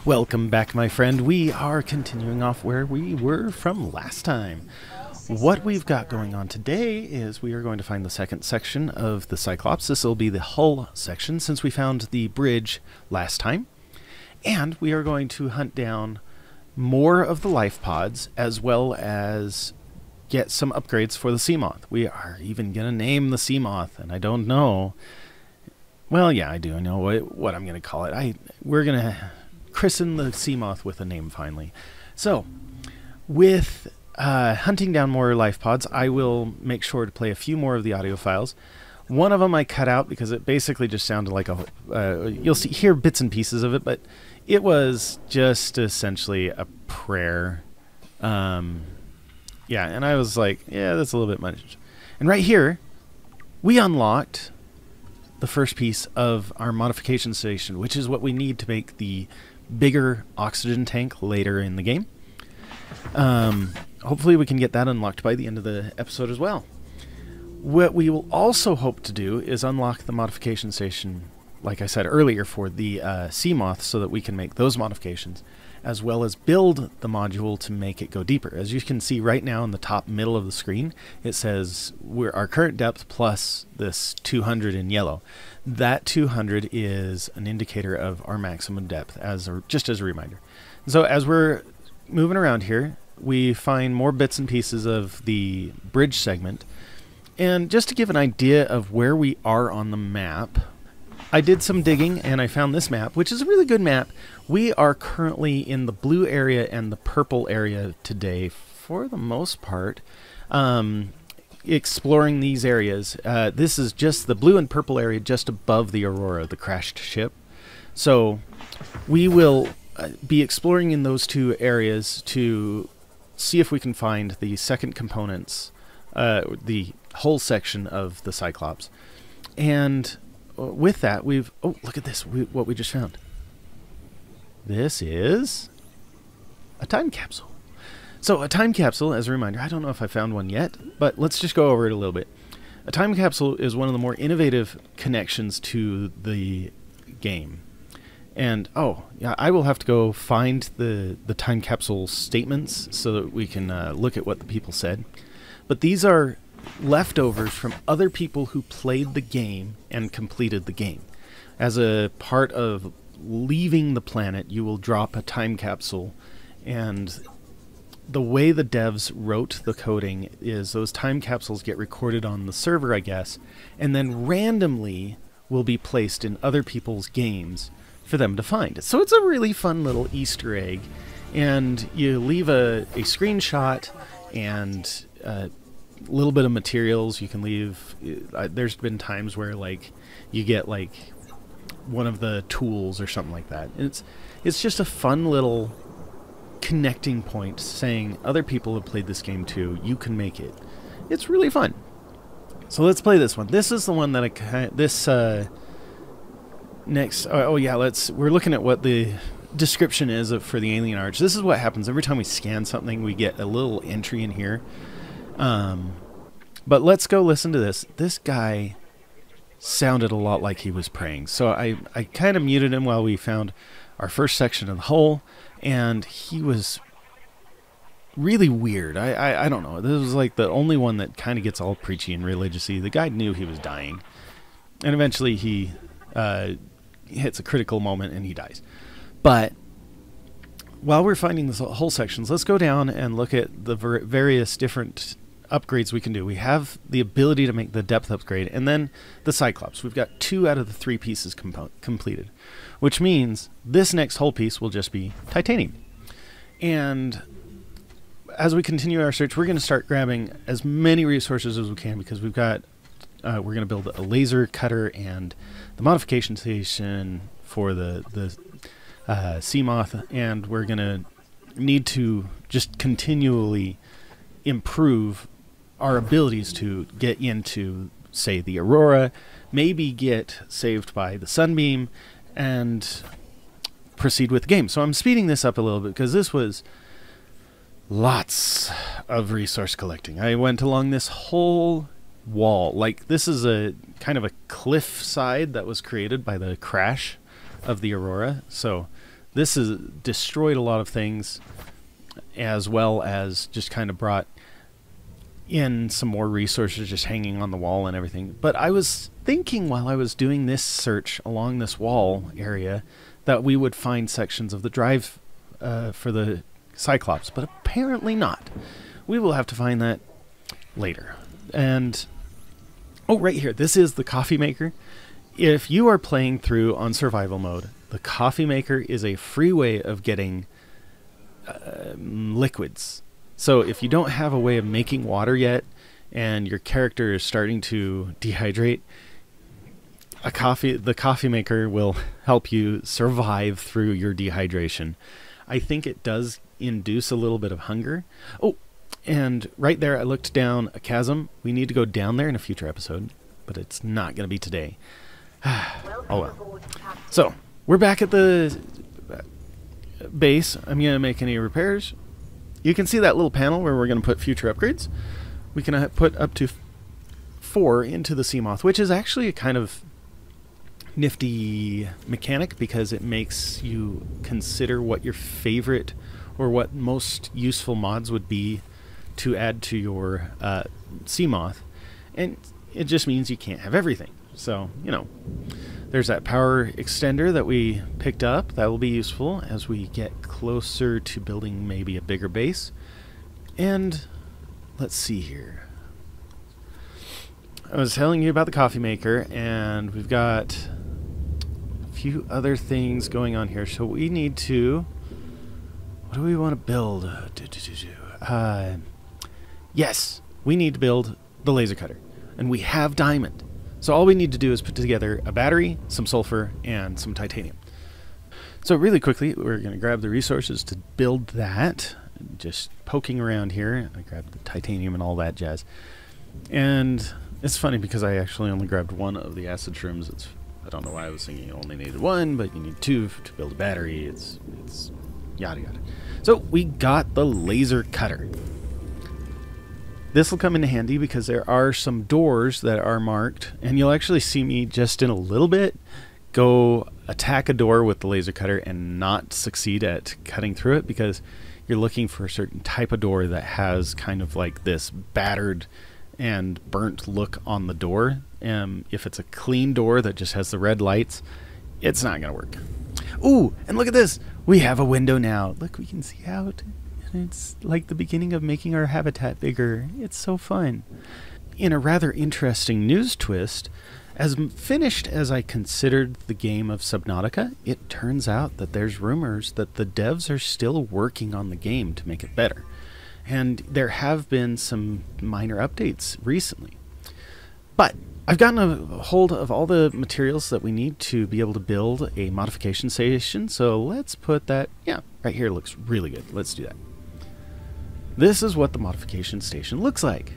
Welcome back, my friend. We are continuing off where we were from last time. What we've got going on today is we are going to find the second section of the Cyclops. This will be the hull section since we found the bridge last time. And we are going to hunt down more of the life pods as well as get some upgrades for the Seamoth. We are even going to name the Seamoth, and I don't know. Well, yeah, I do know what I'm going to call it. We're going to christen the Seamoth with a name finally. So, with hunting down more life pods, I will make sure to play a few more of the audio files. One of them I cut out because it basically just sounded like you'll hear bits and pieces of it, but it was just essentially a prayer. Yeah, and I was like, yeah, that's a little bit much. And right here, we unlocked the first piece of our modification station, which is what we need to make the bigger oxygen tank later in the game. Hopefully we can get that unlocked by the end of the episode as well. What we will also hope to do is unlock the modification station, like I said earlier, for the Seamoth, so that we can make those modifications, as well as build the module to make it go deeper. As you can see right now in the top middle of the screen, it says our current depth plus this 200 in yellow. That 200 is an indicator of our maximum depth, just as a reminder. So as we're moving around here, we find more bits and pieces of the bridge segment. And just to give an idea of where we are on the map, I did some digging and I found this map, which is a really good map. We are currently in the blue area and the purple area today, for the most part, exploring these areas. This is just the blue and purple area just above the Aurora, the crashed ship. So we will be exploring in those two areas to see if we can find the second components, the whole section of the Cyclops. And with that, oh, look at this, what we just found. This is a time capsule. So a time capsule, as a reminder, I don't know if I found one yet, but let's just go over it a little bit. A time capsule is one of the more innovative connections to the game. And, oh, yeah, I will have to go find the time capsule statements so that we can look at what the people said. But these are leftovers from other people who played the game and completed the game. As a part of leaving the planet, you will drop a time capsule, and the way the devs wrote the coding is those time capsules get recorded on the server, I guess, and then randomly will be placed in other people's games for them to find. So it's a really fun little Easter egg, and you leave a screenshot and a little bit of materials. You can leave, there's been times where like you get like one of the tools or something like that. And it's just a fun little connecting point saying other people have played this game too, you can make it. It's really fun. So let's play this one. This is the one that next, oh yeah, we're looking at what the description is for the alien arch. This is what happens every time we scan something. We get a little entry in here. But let's go listen to this. This guy sounded a lot like he was praying. So I kind of muted him while we found our first section of the hull, and he was really weird. I don't know. This was like the only one that kind of gets all preachy and religious-y. The guy knew he was dying, and eventually he hits a critical moment and he dies. But while we're finding this whole sections, let's go down and look at the various different upgrades we can do. We have the ability to make the depth upgrade, and then the Cyclops. We've got 2 out of the 3 pieces completed, which means this next whole piece will just be titanium. And as we continue our search, we're going to start grabbing as many resources as we can, because we've got we're going to build a laser cutter and the modification station for the Seamoth, and we're going to need to just continually improve our abilities to get into, say, the Aurora, maybe get saved by the Sunbeam, and proceed with the game. So I'm speeding this up a little bit because this was lots of resource collecting. I went along this whole wall. Like, this is a kind of a cliff side that was created by the crash of the Aurora. So This has destroyed a lot of things, as well as just kind of brought in some more resources just hanging on the wall and everything. But I was thinking while I was doing this search along this wall area that we would find sections of the drive for the Cyclops, but apparently not. We will have to find that later. And oh, right here, this is the coffee maker. If you are playing through on survival mode, the coffee maker is a free way of getting liquids. So if you don't have a way of making water yet and your character is starting to dehydrate, the coffee maker will help you survive through your dehydration. I think it does induce a little bit of hunger. Oh, and right there I looked down a chasm. We need to go down there in a future episode, but it's not going to be today. Oh well. So, we're back at the base. I'm going to make any repairs. You can see that little panel where we're going to put future upgrades. We can put up to 4 into the Seamoth, which is actually a kind of nifty mechanic because it makes you consider what your favorite or what most useful mods would be to add to your Seamoth. And it just means you can't have everything. So, you know, there's that power extender that we picked up. That will be useful as we get closer to building maybe a bigger base. And let's see here. I was telling you about the coffee maker, and we've got a few other things going on here. So we need to... What do we want to build? Yes, we need to build the laser cutter. And we have diamond. So all we need to do is put together a battery, some sulfur, and some titanium. So really quickly, we're going to grab the resources to build that. Just poking around here, I grabbed the titanium and all that jazz. And it's funny because I actually only grabbed 1 of the acid shrooms. I don't know why I was thinking you only needed 1, but you need 2 to build a battery. It's yada yada. So we got the laser cutter. This will come in handy because there are some doors that are marked, and you'll actually see me just in a little bit go attack a door with the laser cutter and not succeed at cutting through it because you're looking for a certain type of door that has kind of like this battered and burnt look on the door. If it's a clean door that just has the red lights, it's not going to work. Ooh, and look at this! We have a window now. Look, we can see out. It's like the beginning of making our habitat bigger. It's so fun. In a rather interesting news twist, as finished as I considered the game of Subnautica, it turns out that there's rumors that the devs are still working on the game to make it better. And there have been some minor updates recently. But I've gotten a hold of all the materials that we need to be able to build a modification station. So let's put that, yeah, right here looks really good. Let's do that. This is what the modification station looks like.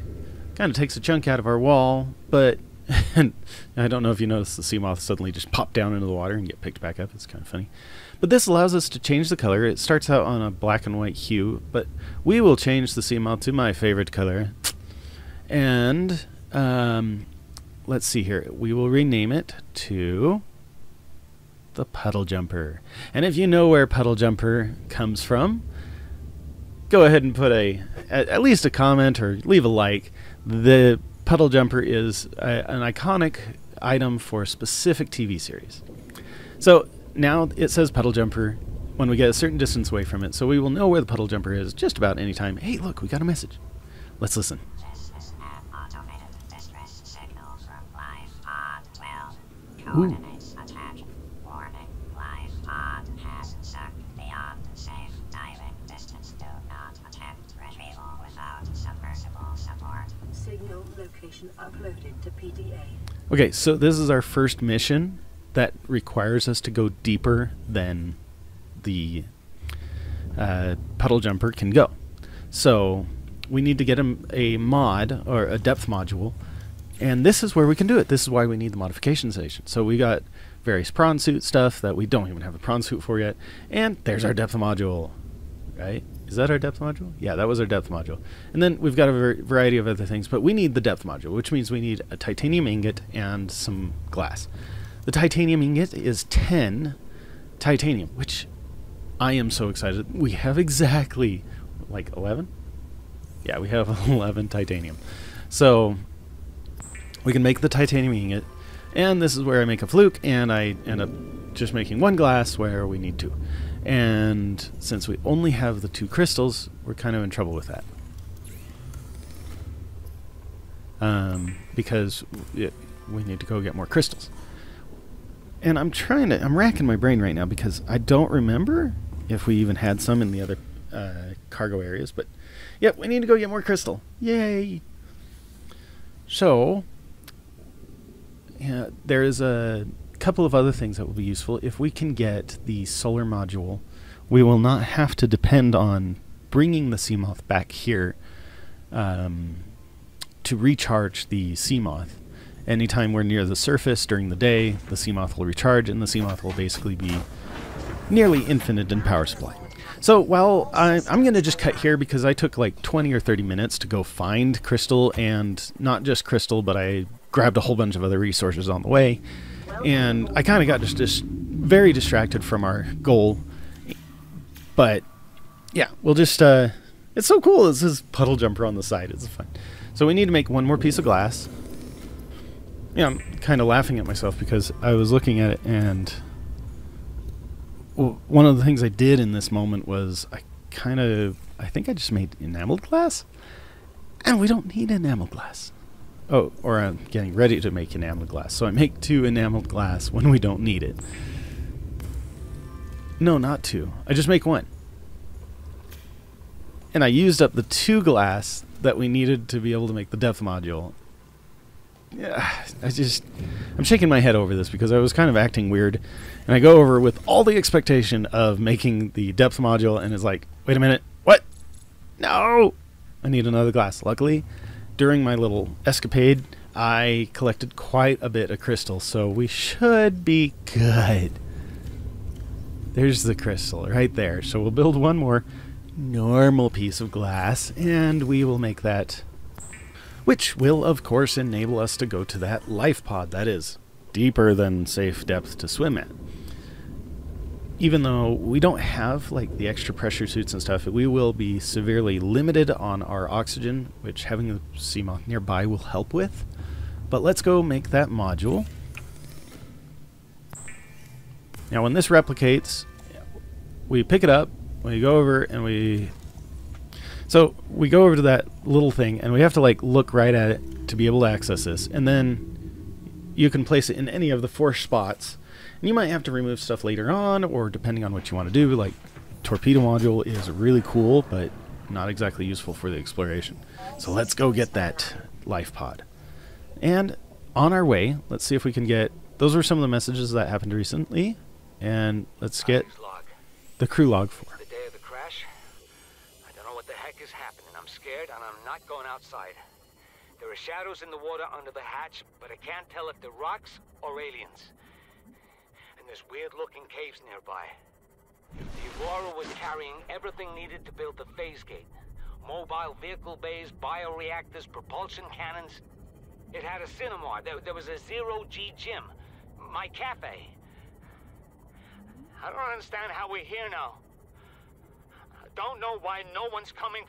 Kind of takes a chunk out of our wall, but I don't know if you noticed the Seamoth suddenly just pop down into the water and get picked back up. It's kind of funny. But this allows us to change the color. It starts out on a black and white hue, but we will change the Seamoth to my favorite color. And let's see here. We will rename it to the Puddle Jumper. And if you know where Puddle Jumper comes from, go ahead and put at least a comment or leave a like. The Puddle Jumper is an iconic item for a specific TV series. So now it says Puddle Jumper when we get a certain distance away from it, so we will know where the Puddle Jumper is just about any time. Hey, look, we got a message. Let's listen. This is an automated distress signal from Life Pod 12. Ooh. Coordinates attached. Warning, Life Pod has sucked beyond safe diving distance. Do not attempt retrieval without submersible support. Signal location uploaded to PDA. Okay, so this is our first mission that requires us to go deeper than the Puddle Jumper can go. So we need to get a mod or a depth module, and this is where we can do it. This is why we need the modification station. So we got various prawn suit stuff that we don't even have a prawn suit for yet, and there's our depth module, right? Is that our depth module? Yeah, that was our depth module. And then we've got a variety of other things, but we need the depth module, which means we need a titanium ingot and some glass. The titanium ingot is 10 titanium, which I am so excited. We have exactly, like, 11? Yeah, we have 11 titanium. So, we can make the titanium ingot, and this is where I make a fluke, and I end up just making 1 glass where we need 2. And since we only have the 2 crystals, we're kind of in trouble with that. Because we need to go get more crystals. And I'm racking my brain right now because I don't remember if we even had some in the other cargo areas, but yep, we need to go get more crystal. Yay! So, yeah, there's a couple of other things that will be useful. If we can get the solar module, we will not have to depend on bringing the Seamoth back here to recharge the Seamoth. Anytime we're near the surface during the day, the Seamoth will recharge, and the Seamoth will basically be nearly infinite in power supply. So, well, I'm going to just cut here because I took like 20 or 30 minutes to go find crystal, and not just crystal, but I grabbed a whole bunch of other resources on the way, and I kind of got just very distracted from our goal. But, yeah, we'll just, it's so cool. This is puddle jumper on the side. It's fun. So we need to make 1 more piece of glass. Yeah, I'm kind of laughing at myself because I was looking at it, and one of the things I did in this moment was I think I just made enameled glass, and we don't need enameled glass. Oh, or I'm getting ready to make enameled glass, so I make 2 enameled glass when we don't need it. No, not 2. I just make 1. And I used up the 2 glass that we needed to be able to make the depth module. Yeah, I'm shaking my head over this because I was kind of acting weird, and I go over with all the expectation of making the depth module, and it's like, wait a minute, what? No! I need another glass. Luckily, during my little escapade, I collected quite a bit of crystal, so we should be good. There's the crystal right there. So we'll build 1 more normal piece of glass, and we will make that, which will, of course, enable us to go to that life pod that is deeper than safe depth to swim at. Even though we don't have like the extra pressure suits and stuff, we will be severely limited on our oxygen, which having the Seamoth nearby will help with. But let's go make that module. Now when this replicates, we pick it up, we go over, and we go over to that little thing, and we have to like look right at it to be able to access this, and then you can place it in any of the 4 spots, and you might have to remove stuff later on, or depending on what you want to do. Like torpedo module is really cool, but not exactly useful for the exploration. So let's go get that life pod. And on our way, let's see if we can get, those are some of the messages that happened recently, and let's get the crew log for the day of the crash. I don't know what the heck is happening. I'm scared, and I'm not going outside. There are shadows in the water under the hatch, but I can't tell if they're rocks or aliens. And there's weird-looking caves nearby. The Aurora was carrying everything needed to build the phase gate. Mobile vehicle bays, bioreactors, propulsion cannons. It had a cinema. There was a zero-G gym. My cafe. I don't understand how we're here now. I don't know why no one's coming.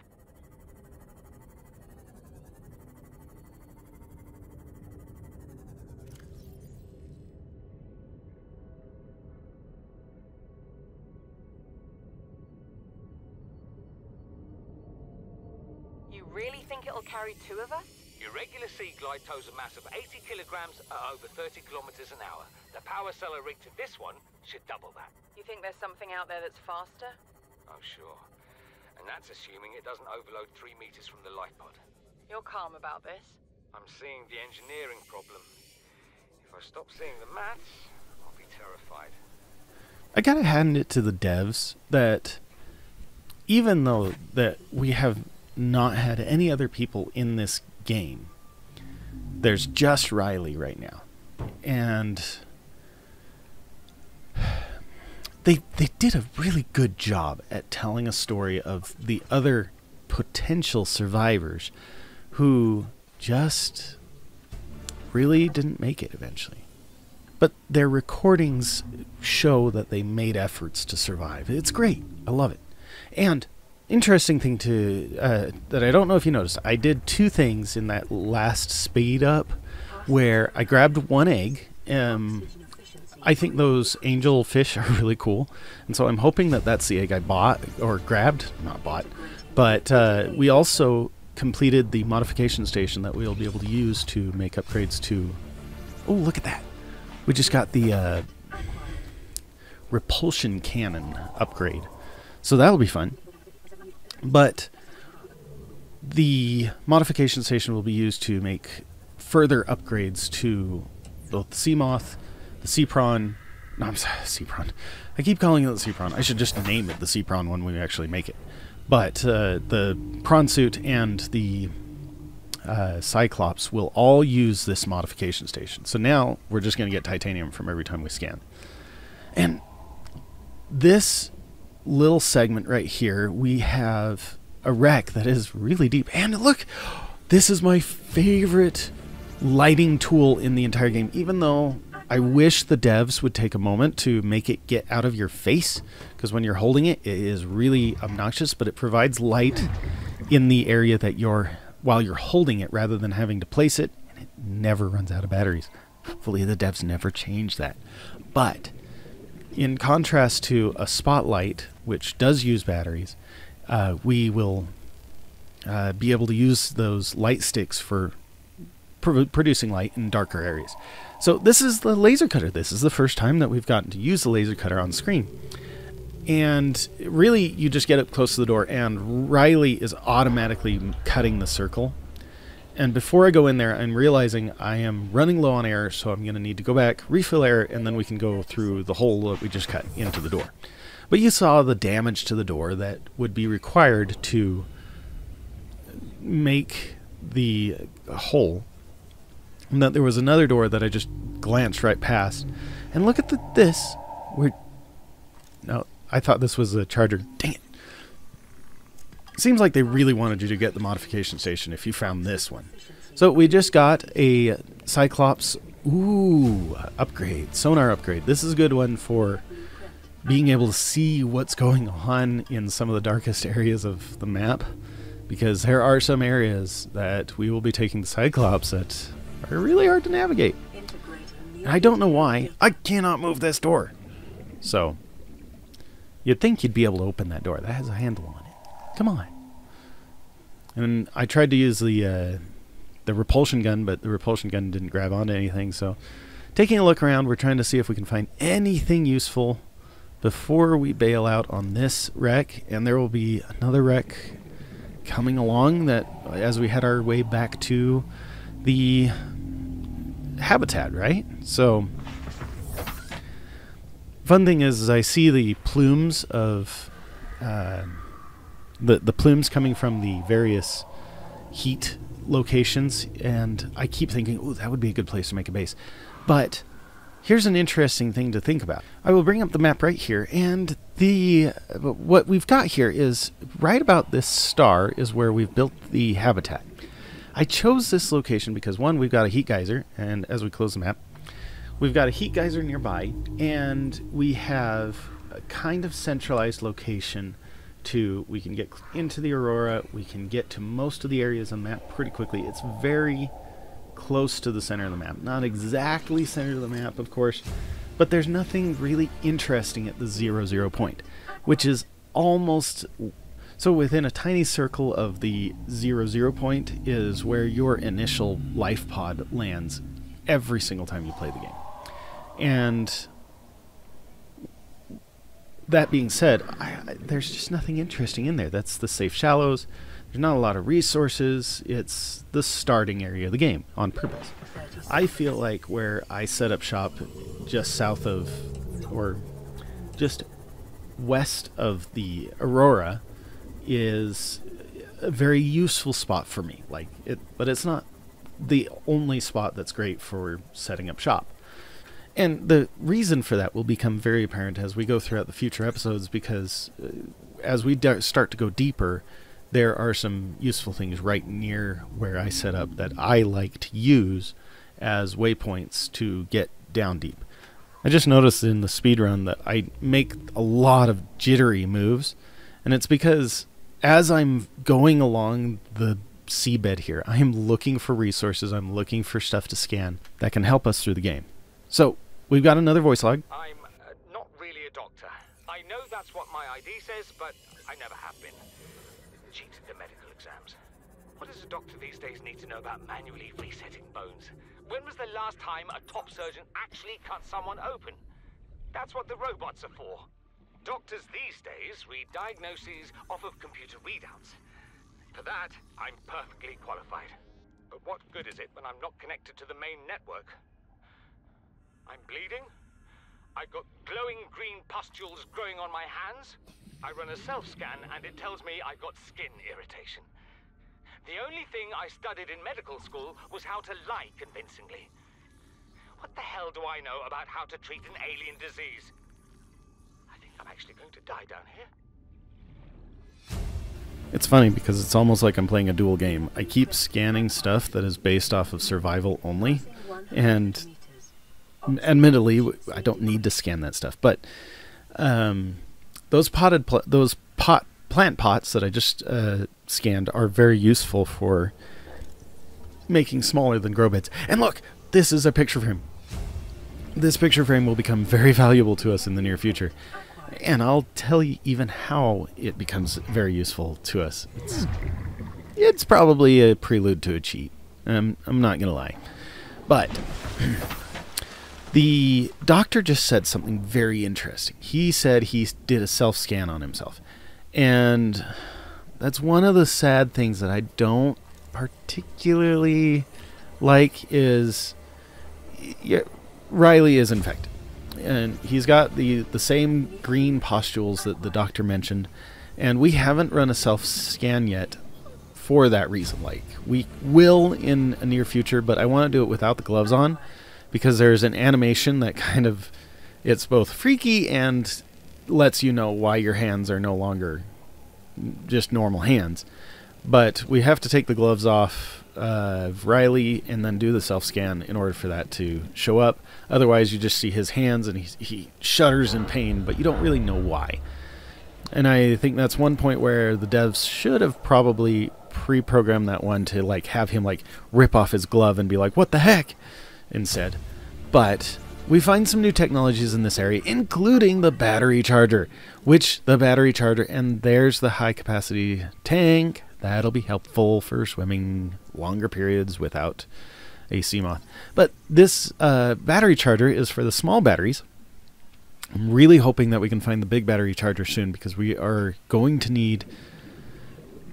You really think it'll carry 2 of us? Your regular sea glide tows a mass of 80 kilograms at over 30 kilometers an hour. The power cell rigged to this one should double that. You think there's something out there that's faster? Oh, sure. And that's assuming it doesn't overload 3 meters from the life pod. You're calm about this. I'm seeing the engineering problem. If I stop seeing the maths, I'll be terrified. I gotta hand it to the devs that even though that we have not had any other people in this game, there's just Riley right now, and they did a really good job at telling a story of the other potential survivors who just really didn't make it eventually. but their recordings show that they made efforts to survive. It's great. I love it. And interesting thing that I don't know if you noticed, I did two things in that last speed up where I grabbed one egg. I think those angel fish are really cool, and so I'm hoping that that's the egg I bought or grabbed, not bought. But we also completed the modification station that we'll be able to use to make upgrades to... Oh, look at that. We just got the repulsion cannon upgrade. So that'll be fun. But the modification station will be used to make further upgrades to both the sea moth, the sea prawn... No, I'm sorry, sea prawn. I keep calling it the sea prawn. I should just name it the sea prawn when we actually make it. But the prawn suit and the Cyclops will all use this modification station. So now we're just going to get titanium from every time we scan. And this little segment right here, we have a wreck that is really deep. And look, this is my favorite lighting tool in the entire game, even though I wish the devs would take a moment to make it get out of your face, because when you're holding it, it is really obnoxious, but it provides light in the area that while you're holding it rather than having to place it, and it never runs out of batteries. Hopefully the devs never change that. But in contrast to a spotlight, which does use batteries, we will be able to use those light sticks for producing light in darker areas. So this is the laser cutter. This is the first time that we've gotten to use the laser cutter on screen. And really, you just get up close to the door, and Riley is automatically cutting the circle. And before I go in there, I'm realizing I am running low on air, so I'm going to need to go back, refill air, and then we can go through the hole that we just cut into the door. But you saw the damage to the door that would be required to make the hole. And that there was another door that I just glanced right past. And look at this. No, I thought this was a charger. Dang it. Seems like they really wanted you to get the modification station if you found this one. So we just got a Cyclops upgrade, sonar upgrade. This is a good one for being able to see what's going on in some of the darkest areas of the map, because there are some areas that we will be taking the Cyclops that are really hard to navigate. And I don't know why. I cannot move this door. So, you'd think you'd be able to open that door. That has a handle on it. Come on. And I tried to use the repulsion gun, but the repulsion gun didn't grab onto anything. So, taking a look around, we're trying to see if we can find anything useful before we bail out on this wreck. And there will be another wreck coming along that as we head our way back to the habitat, right? So fun thing is I see the plumes of the plumes coming from the various heat locations, and I keep thinking, oh, that would be a good place to make a base. But here's an interesting thing to think about. I will bring up the map right here, and what we've got here is right about this star is where we've built the habitat. I chose this location because, one, we've got a heat geyser, and as we close the map, we've got a heat geyser nearby, and we have a kind of centralized location we can get into the Aurora, we can get to most of the areas on the map pretty quickly. It's very close to the center of the map. Not exactly center of the map, of course, but there's nothing really interesting at the 0, point, which is almost... So within a tiny circle of the 0 point is where your initial life pod lands every single time you play the game. And that being said, there's just nothing interesting in there. That's the safe shallows. There's not a lot of resources. It's the starting area of the game on purpose. I feel like where I set up shop just south of, or just west of the Aurora, is a very useful spot for me. But it's not the only spot that's great for setting up shop. And the reason for that will become very apparent as we go throughout the future episodes, because as we start to go deeper, there are some useful things right near where I set up that I like to use as waypoints to get down deep. I just noticed in the speedrun that I make a lot of jittery moves, and it's because as I'm going along the seabed here, I am looking for resources, I'm looking for stuff to scan that can help us through the game. So, we've got another voice log. I'm not really a doctor. I know that's what my ID says, but I never have been. Cheated the medical exams. What does a doctor these days need to know about manually resetting bones? When was the last time a top surgeon actually cut someone open? That's what the robots are for. Doctors these days read diagnoses off of computer readouts. For that, I'm perfectly qualified. But what good is it when I'm not connected to the main network? I'm bleeding. I've got glowing green pustules growing on my hands. I run a self-scan and it tells me I've got skin irritation. The only thing I studied in medical school was how to lie convincingly. What the hell do I know about how to treat an alien disease? I think I'm actually going to die down here. It's funny because it's almost like I'm playing a dual game. I keep scanning stuff that is based off of survival only, and admittedly, I don't need to scan that stuff. But those plant pots that I just scanned are very useful for making smaller than grow beds. And look, this is a picture frame. This picture frame will become very valuable to us in the near future. And I'll tell you even how it becomes very useful to us. It's probably a prelude to a cheat. I'm not going to lie. But the doctor just said something very interesting. He said he did a self-scan on himself. And that's one of the sad things that I don't particularly like is Riley is infected. And he's got the same green pustules that the doctor mentioned. And we haven't run a self-scan yet for that reason. Like, we will in a near future, but I want to do it without the gloves on because there's an animation that kind of, it's both freaky and lets you know why your hands are no longer just normal hands. But we have to take the gloves off Riley and then do the self-scan in order for that to show up. Otherwise, you just see his hands and he shudders in pain, but you don't really know why. And I think that's one point where the devs should have probably pre-programmed that one to like have him like rip off his glove and be like, "What the heck?" instead. But we find some new technologies in this area, including the battery charger, and there's the high capacity tank. That'll be helpful for swimming longer periods without a sea moth. But this battery charger is for the small batteries. I'm really hoping that we can find the big battery charger soon because we are going to need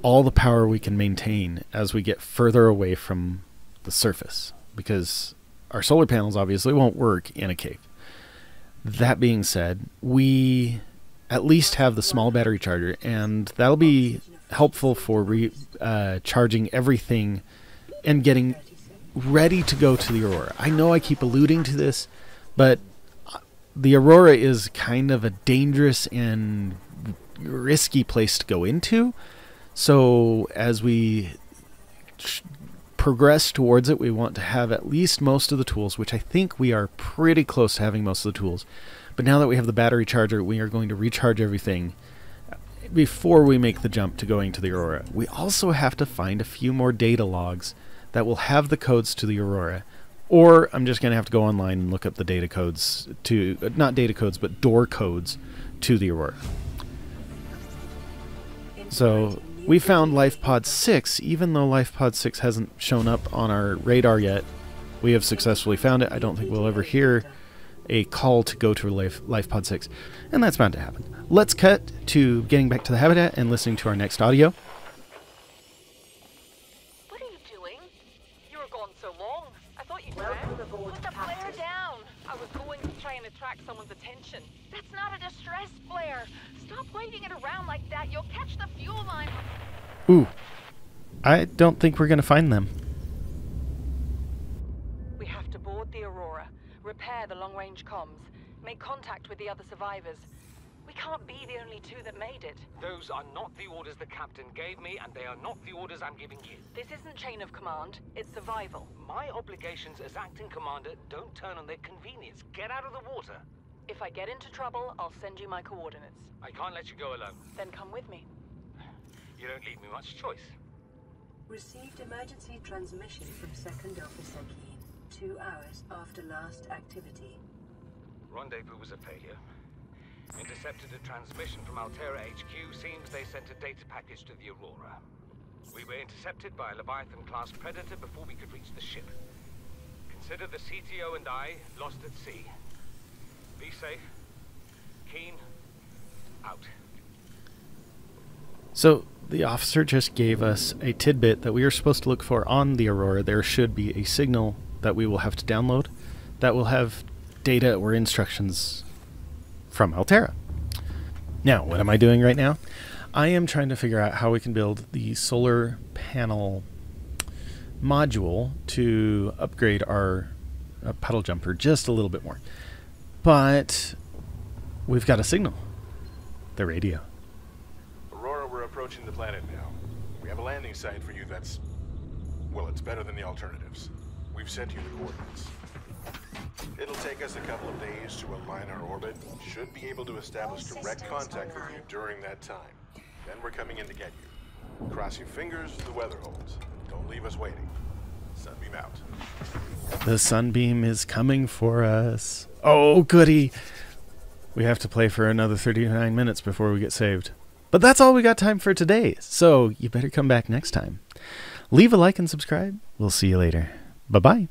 all the power we can maintain as we get further away from the surface, because our solar panels obviously won't work in a cave. That being said, we at least have the small battery charger, and that'll be helpful for charging everything and getting ready to go to the Aurora. I know I keep alluding to this, but the Aurora is kind of a dangerous and risky place to go into. So as we progress towards it, we want to have at least most of the tools, which I think we are pretty close to having most of the tools. But now that we have the battery charger, we are going to recharge everything before we make the jump to going to the Aurora. We also have to find a few more data logs that will have the codes to the Aurora. Or I'm just going to have to go online and look up the data codes to, not data codes, but door codes to the Aurora. So we found LifePod 6, even though LifePod 6 hasn't shown up on our radar yet. We have successfully found it. I don't think we'll ever hear a call to go to LifePod 6, and that's bound to happen. Let's cut to getting back to the habitat and listening to our next audio. What are you doing? You were gone so long. I thought you'd drowned. Put the flare down. I was going to try and attract someone's attention. That's not a distress flare. Stop waving it around like that. You'll catch the fuel line. Ooh, I don't think we're going to find them. We have to board the Aurora, repair the long-range comms, make contact with the other survivors. We can't be the only two that made it. Those are not the orders the captain gave me, and they are not the orders I'm giving you. This isn't chain of command, it's survival. My obligations as acting commander don't turn on their convenience. Get out of the water. If I get into trouble, I'll send you my coordinates. I can't let you go alone. Then come with me. You don't leave me much choice. Received emergency transmission from Second Officer Keen, 2 hours after last activity. Rendezvous was a failure. Intercepted a transmission from Altera HQ. Seems they sent a data package to the Aurora. We were intercepted by a Leviathan-class Predator before we could reach the ship. Consider the CTO and I lost at sea. Be safe. Keen. Out. So the officer just gave us a tidbit that we are supposed to look for on the Aurora. There should be a signal that we will have to download that will have data or instructions from Altera. Now, what am I doing right now? I am trying to figure out how we can build the solar panel module to upgrade our puddle jumper just a little bit more. But we've got a signal. The radio. Aurora, we're approaching the planet now. We have a landing site for you that's... well, it's better than the alternatives. We've sent you the coordinates. It'll take us a couple of days to align our orbit. Should be able to establish direct contact with you during that time. Then we're coming in to get you. Cross your fingers, the weather holds. Don't leave us waiting. Sunbeam out. The Sunbeam is coming for us. Oh, goody. We have to play for another 39 minutes before we get saved. But that's all we got time for today, so you better come back next time. Leave a like and subscribe. We'll see you later. Bye-bye.